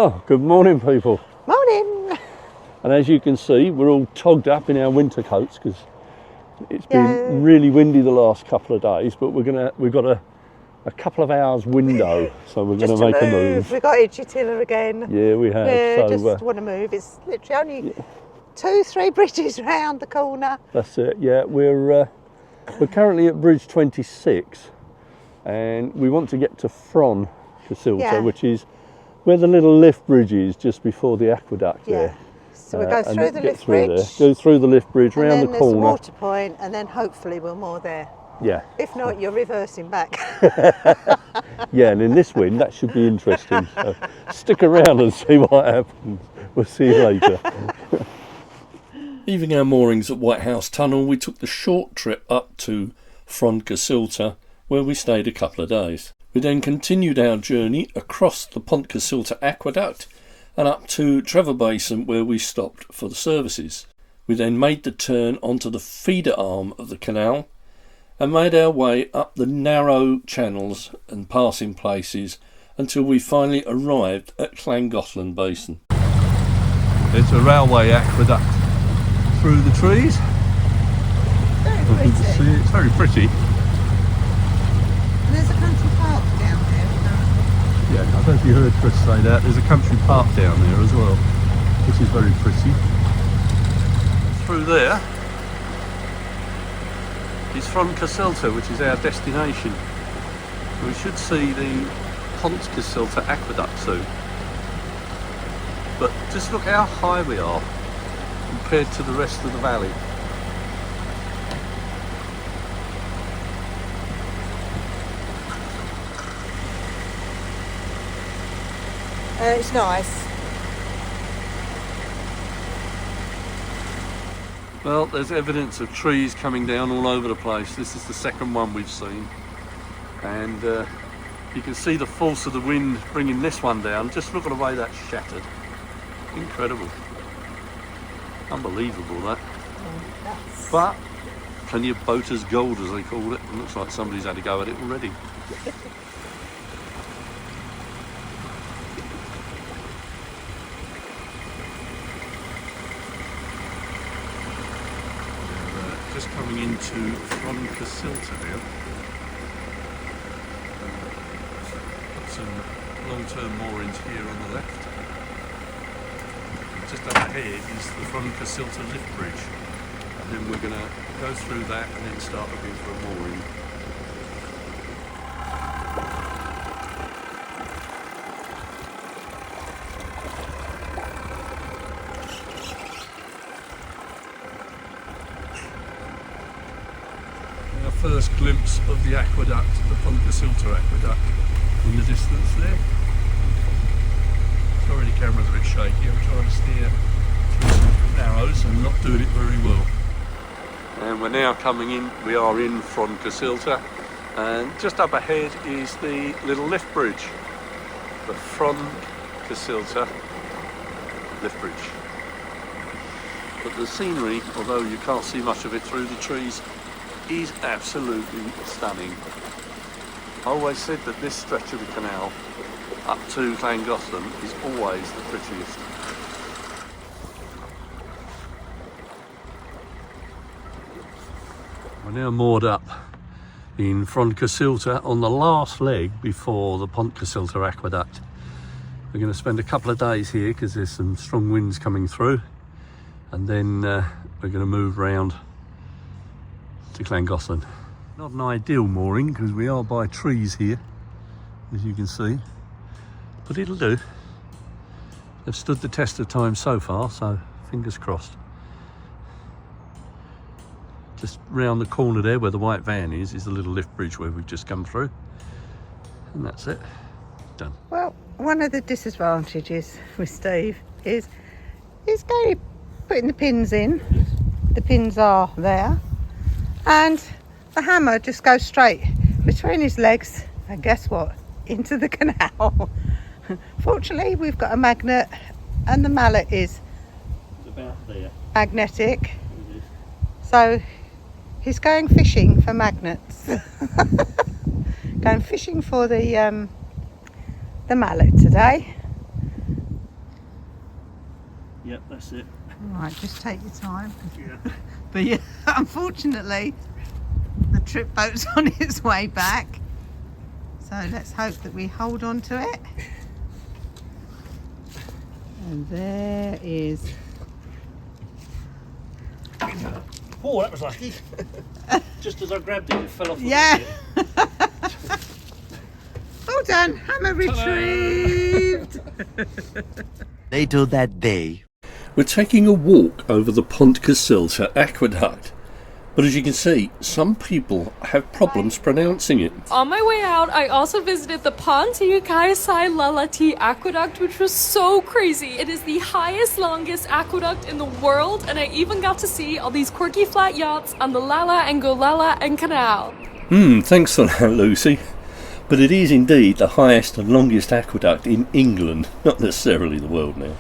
Well, good morning people. Morning! And as you can see, we're all togged up in our winter coats because it's been really windy the last couple of days, but we've got a couple of hours window, so we're going to make a move. We've got Idgitilla again. Yeah, we have. We just want to move. It's literally only 2-3 bridges round the corner. That's it. Yeah, we're currently at Bridge 26, and we want to get to Froncysyllte, which is where the little lift bridge is, just before the aqueduct there. So we'll go through the lift bridge. Go through the lift bridge, round the corner. There's a water point, and then hopefully we'll moor there. Yeah. If not, you're reversing back. Yeah, and in this wind, that should be interesting. So stick around and see what happens. We'll see you later. Leaving our moorings at White House Tunnel, we took the short trip up to Froncysyllte, where we stayed a couple of days. We then continued our journey across the Pontcysyllte Aqueduct and up to Trevor Basin, where we stopped for the services. We then made the turn onto the feeder arm of the canal and made our way up the narrow channels and passing places until we finally arrived at Llangollen Basin. It's a railway aqueduct through the trees. Very pretty. It's very pretty. And there's a country park down there. Yeah, I don't know if you heard Chris say that. There's a country park down there as well, which is very pretty. Through there is Froncysyllte, which is our destination. We should see the Pontcysyllte Aqueduct soon. But just look how high we are compared to the rest of the valley. It's nice. Well, there's evidence of trees coming down all over the place. This is the second one we've seen. And you can see the force of the wind bringing this one down. Just look at the way that's shattered. Incredible. Unbelievable, that. But plenty of boaters' gold, as they call it. It looks like somebody's had a go at it already. Just coming into Froncysyllte now. Got some long-term moorings here on the left. Just up ahead is the Froncysyltte lift bridge, and then we're going to go through that and then start looking for a mooring. Our first glimpse of the aqueduct, the Pontcysyllte Aqueduct, in the distance there. Sorry the camera's a bit shaky, I'm trying to steer through some narrows and not doing it very well. And we're now coming in, we are in Froncysyltte, and just up ahead is the little lift bridge, the Froncysyltte lift bridge. But the scenery, although you can't see much of it through the trees, is absolutely stunning. I always said that this stretch of the canal up to Llangollen is always the prettiest. We're now moored up in Froncysyltte on the last leg before the Pontcysyltte Aqueduct. We're going to spend a couple of days here because there's some strong winds coming through, and then we're going to move round to Llangollen. Not an ideal mooring because we are by trees here, as you can see, but it'll do. They've stood the test of time so far, so fingers crossed. Just round the corner there where the white van is the little lift bridge where we've just come through, and that's it, done. Well, one of the disadvantages with Steve is he's going to putting the pins in. The pins are there, and the hammer just goes straight between his legs, and guess what? Into the canal. Fortunately, we've got a magnet, and the mallet is about there. Magnetic. So he's going fishing for magnets. Going fishing for the mallet today. Yep, that's it. Right, just take your time. Yeah. But yeah, unfortunately, the trip boat's on its way back. So let's hope that we hold on to it. And there is... Oh, that was lucky. Just as I grabbed it, it fell off the Yeah. bucket. Well done, hammer retrieved. Later that day. We're taking a walk over the Pontcysyllte Aqueduct. But as you can see, some people have problems pronouncing it. On my way out, I also visited the Pontcysyllte Aqueduct, which was so crazy. It is the highest, longest aqueduct in the world, and I even got to see all these quirky flat yachts on the Llangollen canal. Thanks for that, Lucy. But it is indeed the highest and longest aqueduct in England, not necessarily the world now.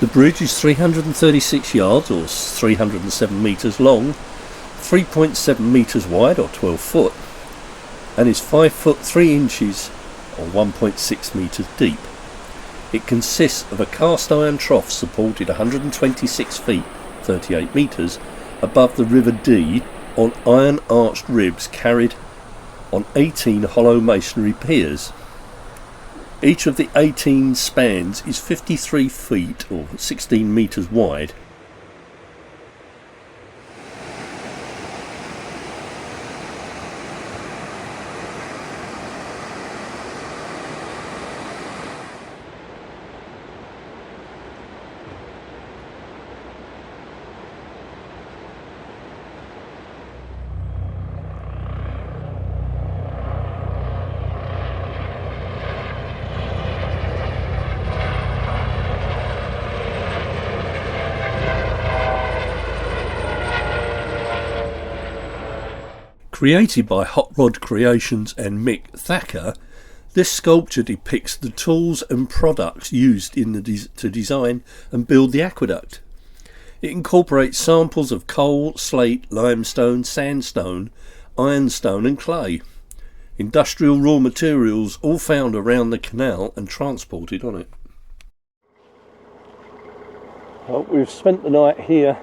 The bridge is 336 yards, or 307 metres long, 3.7 metres wide, or 12 foot, and is 5 foot 3 inches, or 1.6 metres deep. It consists of a cast iron trough supported 126 feet, 38 metres, above the River Dee on iron arched ribs carried on 18 hollow masonry piers. Each of the 18 spans is 53 feet, or 16 metres wide. Created by Hot Rod Creations and Mick Thacker, this sculpture depicts the tools and products used in to design and build the aqueduct. It incorporates samples of coal, slate, limestone, sandstone, ironstone and clay. Industrial raw materials all found around the canal and transported on it. Well, we've spent the night here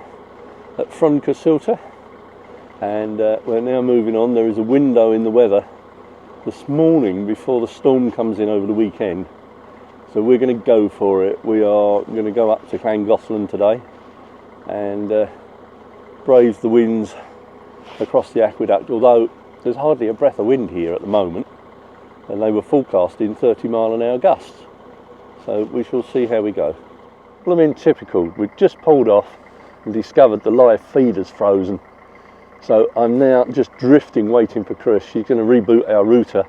at Froncysyllte. And we're now moving on. There is a window in the weather this morning before the storm comes in over the weekend, so we're going to go for it. We are going to go up to Llangollen today and brave the winds across the aqueduct, although there's hardly a breath of wind here at the moment, and they were forecasting 30-mile-an-hour gusts, so we shall see how we go. Well, I mean, typical. We've just pulled off and discovered the live feeder's frozen. So I'm now just drifting, waiting for Chris. She's going to reboot our router,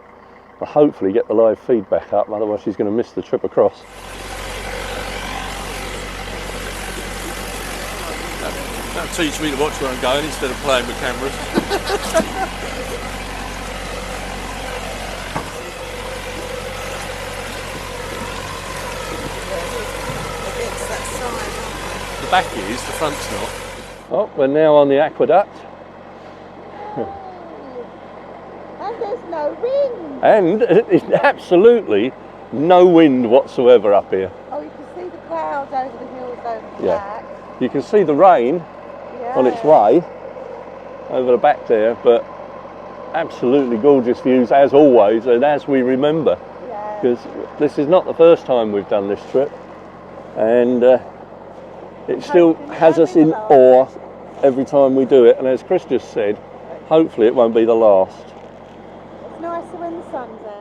but hopefully get the live feed back up, otherwise she's going to miss the trip across. That'll teach me to watch where I'm going instead of playing with cameras. The back is, the front's not. Oh, we're now on the aqueduct. And there's no wind. And it's absolutely no wind whatsoever up here. Oh, you can see the clouds over the hills over the back. You can see the rain on its way over the back there, but absolutely gorgeous views as always and as we remember. Because this is not the first time we've done this trip, and it still has us in awe every time we do it, and as Chris just said, hopefully it won't be the last. It's nicer when the sun's out.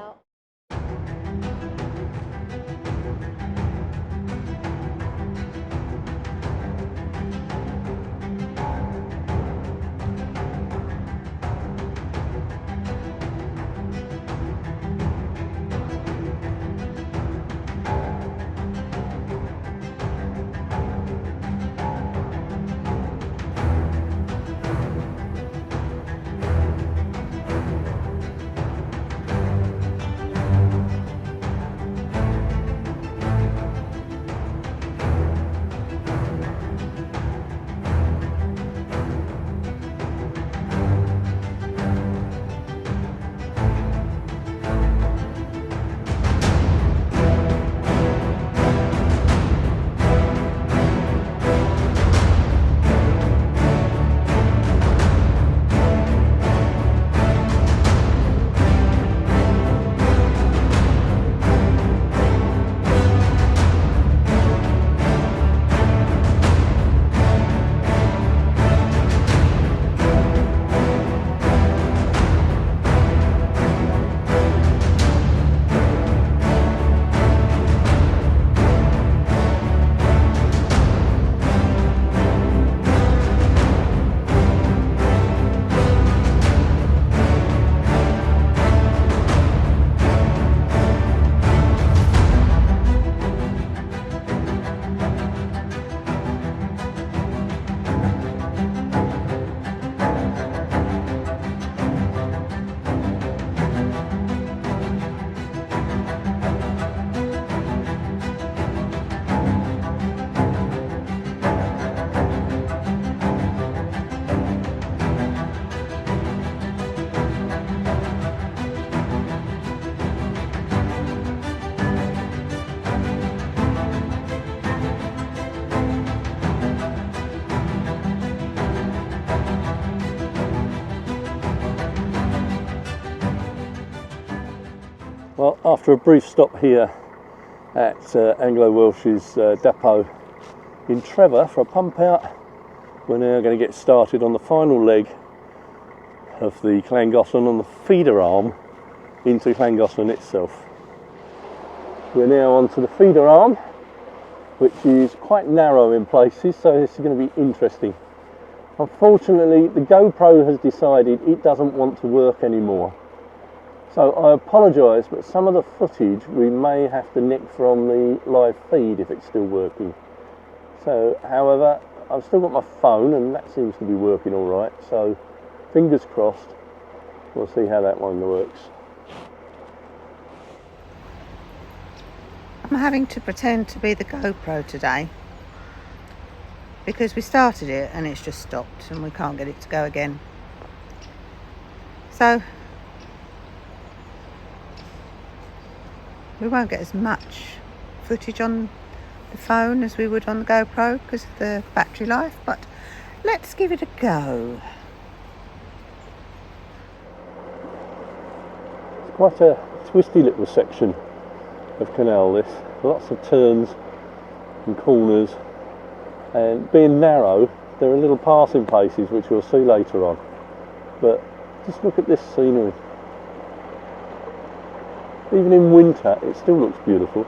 Well, after a brief stop here at Anglo-Welsh's depot in Trevor for a pump out, we're now going to get started on the final leg of the Llangollen on the feeder arm into Llangollen itself. We're now onto the feeder arm, which is quite narrow in places, so this is going to be interesting. Unfortunately, the GoPro has decided it doesn't want to work anymore. So I apologise, but some of the footage we may have to nick from the live feed if it's still working. So, however, I've still got my phone and that seems to be working all right. So, fingers crossed, we'll see how that one works. I'm having to pretend to be the GoPro today because we started it and it's just stopped and we can't get it to go again. So we won't get as much footage on the phone as we would on the GoPro because of the battery life, but let's give it a go. It's quite a twisty little section of canal this, lots of turns and corners, and being narrow there are little passing places which we'll see later on, but just look at this scenery. Even in winter it still looks beautiful.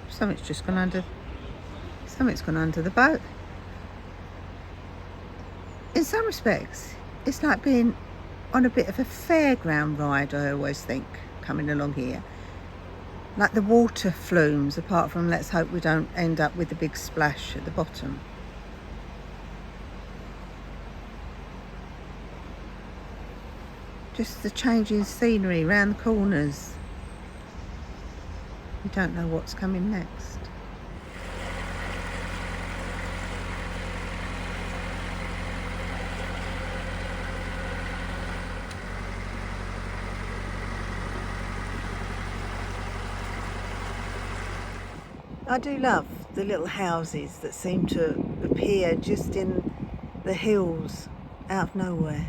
Something's just gone under the boat. In some respects it's like being on a bit of a fairground ride, I always think, coming along here. Like the water flumes, apart from let's hope we don't end up with a big splash at the bottom. Just the changing scenery around the corners. You don't know what's coming next. I do love the little houses that seem to appear just in the hills out of nowhere.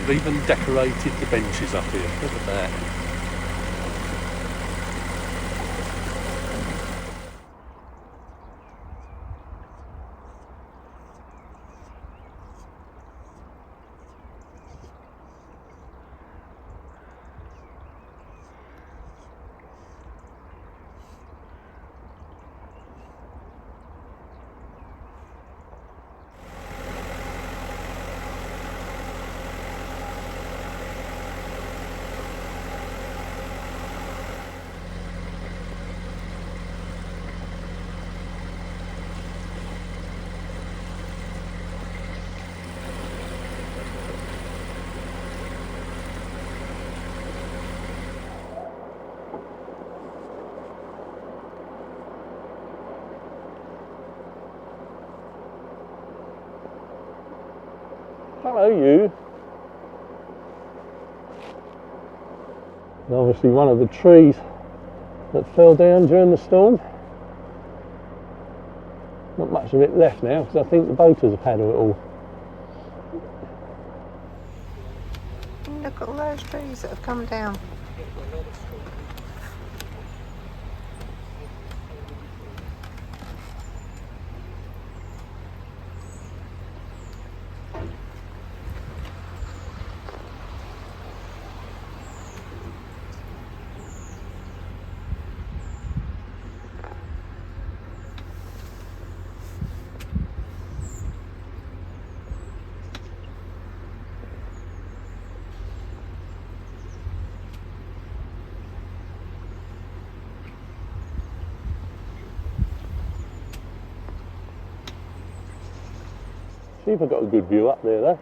They've even decorated the benches up here. Look at that. Hello you. And obviously one of the trees that fell down during the storm. Not much of it left now because I think the boaters have had it all. Look at all those trees that have come down. See if I've got a good view up there though.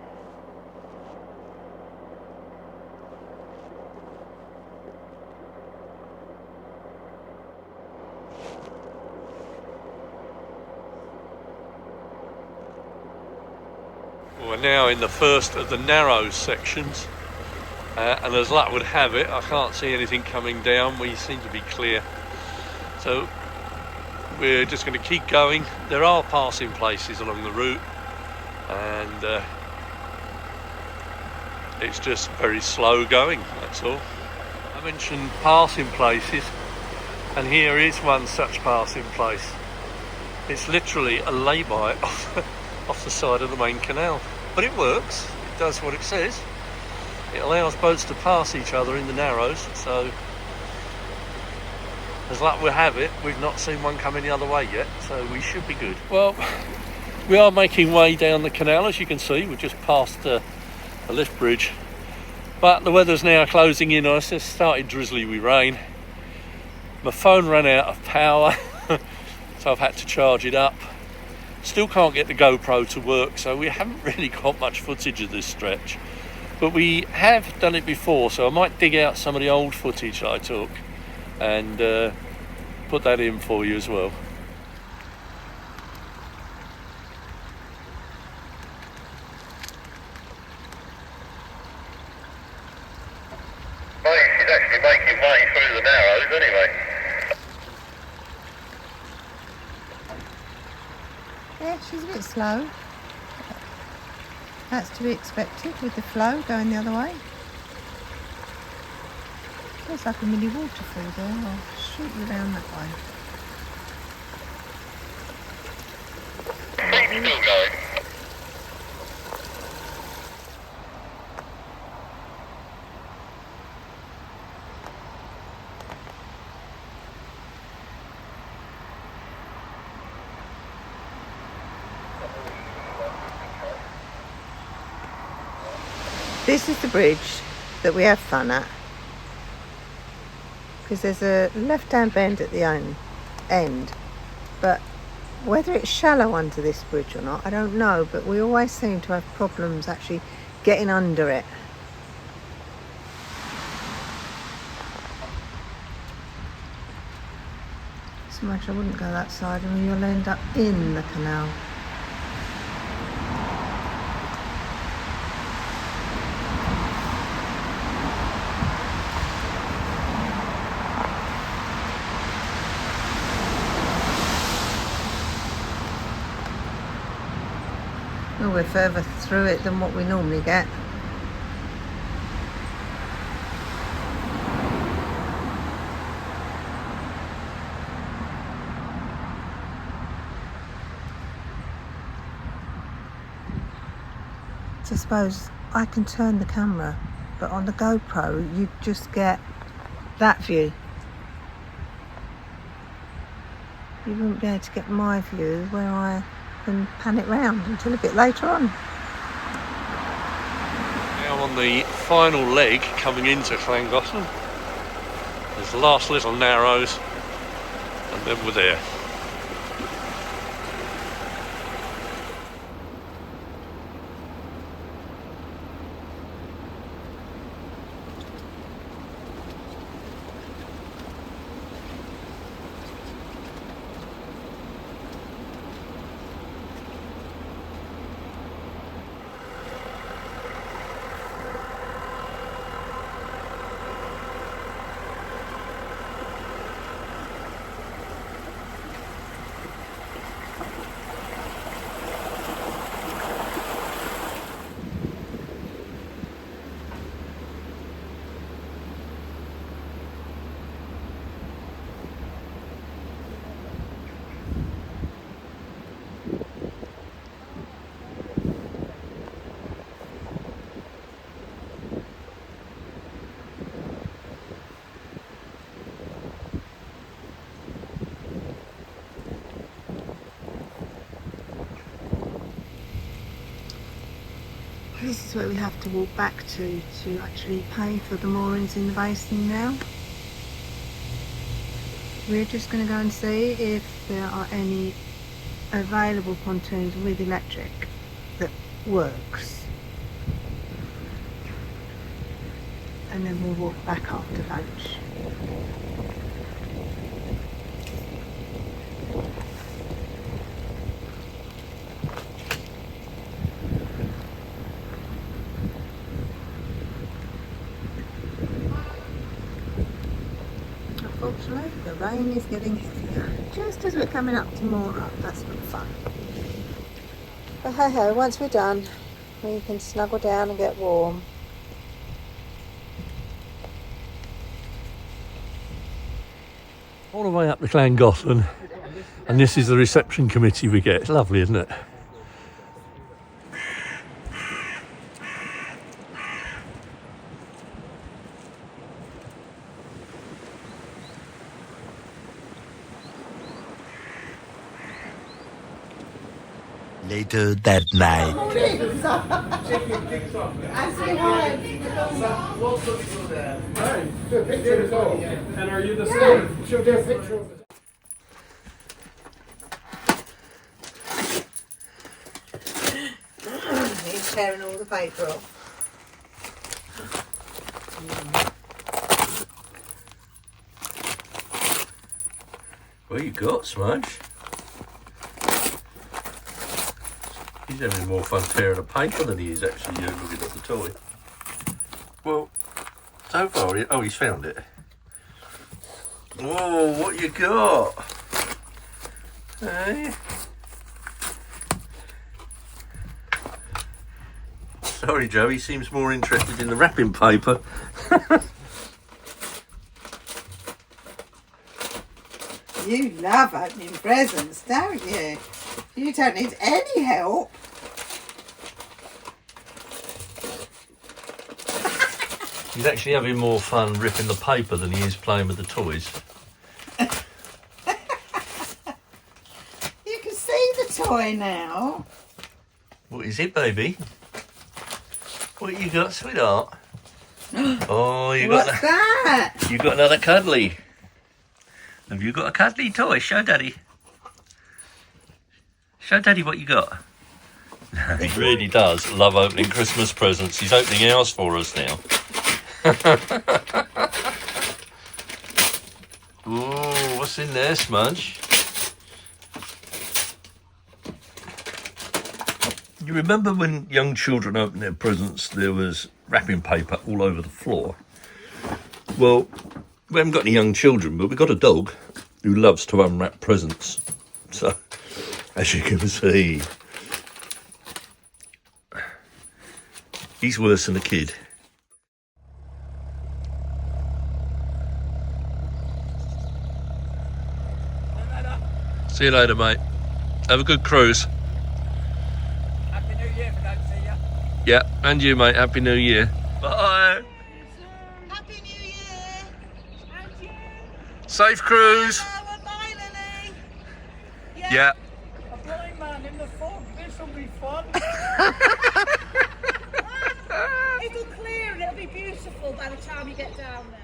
We're now in the first of the narrow sections, and as luck would have it, I can't see anything coming down. We seem to be clear. So we're just going to keep going. There are passing places along the route, and it's just very slow going, that's all. I mentioned passing places, and here is one such passing place. It's literally a lay-by off the side of the main canal, but it works. It does what it says. It allows boats to pass each other in the narrows, so as luck will have it, we've not seen one coming the other way yet, so we should be good. Well, we are making way down the canal, as you can see. We've just passed a lift bridge, but the weather's now closing in on us. It's started drizzly with rain. My phone ran out of power, so I've had to charge it up. Still can't get the GoPro to work, so we haven't really got much footage of this stretch. But we have done it before, so I might dig out some of the old footage that I took and put that in for you as well. She's actually making way through the narrows anyway. Yeah, she's a bit slow. That's to be expected with the flow going the other way. There's like a mini waterfall there. I'll shoot you around that way. Keep still going. This is the bridge that we have fun at, because there's a left-hand bend at the end, but whether it's shallow under this bridge or not, I don't know, but we always seem to have problems actually getting under it. So much I wouldn't go that side, and you'll end up in the canal. Well, we're further through it than what we normally get. So I suppose I can turn the camera, but on the GoPro you just get that view. You wouldn't be able to get my view where I can pan it round until a bit later on. Now on the final leg coming into Llangollen. There's the last little narrows, and then we're there. This is where we have to walk back to actually pay for the moorings in the basin now. We're just going to go and see if there are any available pontoons with electric that works. And then we'll walk back after lunch. Unfortunately, the rain is getting heavier. just as we're coming up to moor up. That's not fun. But hey ho, once we're done, we can snuggle down and get warm. All the way up to Llangollen, and this is the reception committee we get. It's lovely, isn't it? Later that night. And are you the same? She'll do a picture of it. He's tearing all the paper off. What you got, Smudge? He's having more fun tearing a paper than he is actually looking at the toy. Well, so far, oh, he's found it. Whoa, what you got? Hey? Sorry, Joe, he seems more interested in the wrapping paper. You love opening presents, don't you? You don't need any help. He's actually having more fun ripping the paper than he is playing with the toys. You can see the toy now. What is it, baby? What you got, sweetheart? Oh, you got What's that? You got another cuddly. Have you got a cuddly toy? Show Daddy. Show Daddy what you got. He really does love opening Christmas presents. He's opening ours for us now. Ooh, what's in there, Smudge? You remember when young children opened their presents, there was wrapping paper all over the floor? Well, we haven't got any young children, but we've got a dog who loves to unwrap presents. So, as you can see, he's worse than a kid. See you later, mate. Have a good cruise. Happy New Year if I don't see you. Yeah, and you, mate. Happy New Year. Bye. Happy New Year. And you. Safe cruise. Hello and bye, Lily. Yeah. A blind man in the fog. This will be fun. It'll clear and it'll be beautiful by the time you get down there.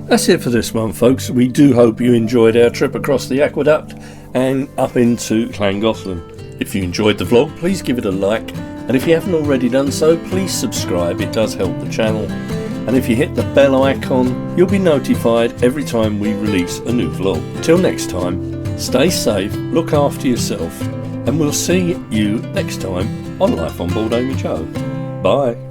That's it for this one, folks. We do hope you enjoyed our trip across the aqueduct and up into Llangollen. If you enjoyed the vlog, please give it a like, and if you haven't already done so, please subscribe. It does help the channel. And if you hit the bell icon, you'll be notified every time we release a new vlog. Till next time, stay safe, look after yourself, and we'll see you next time on Life on Board AmyJo. Bye.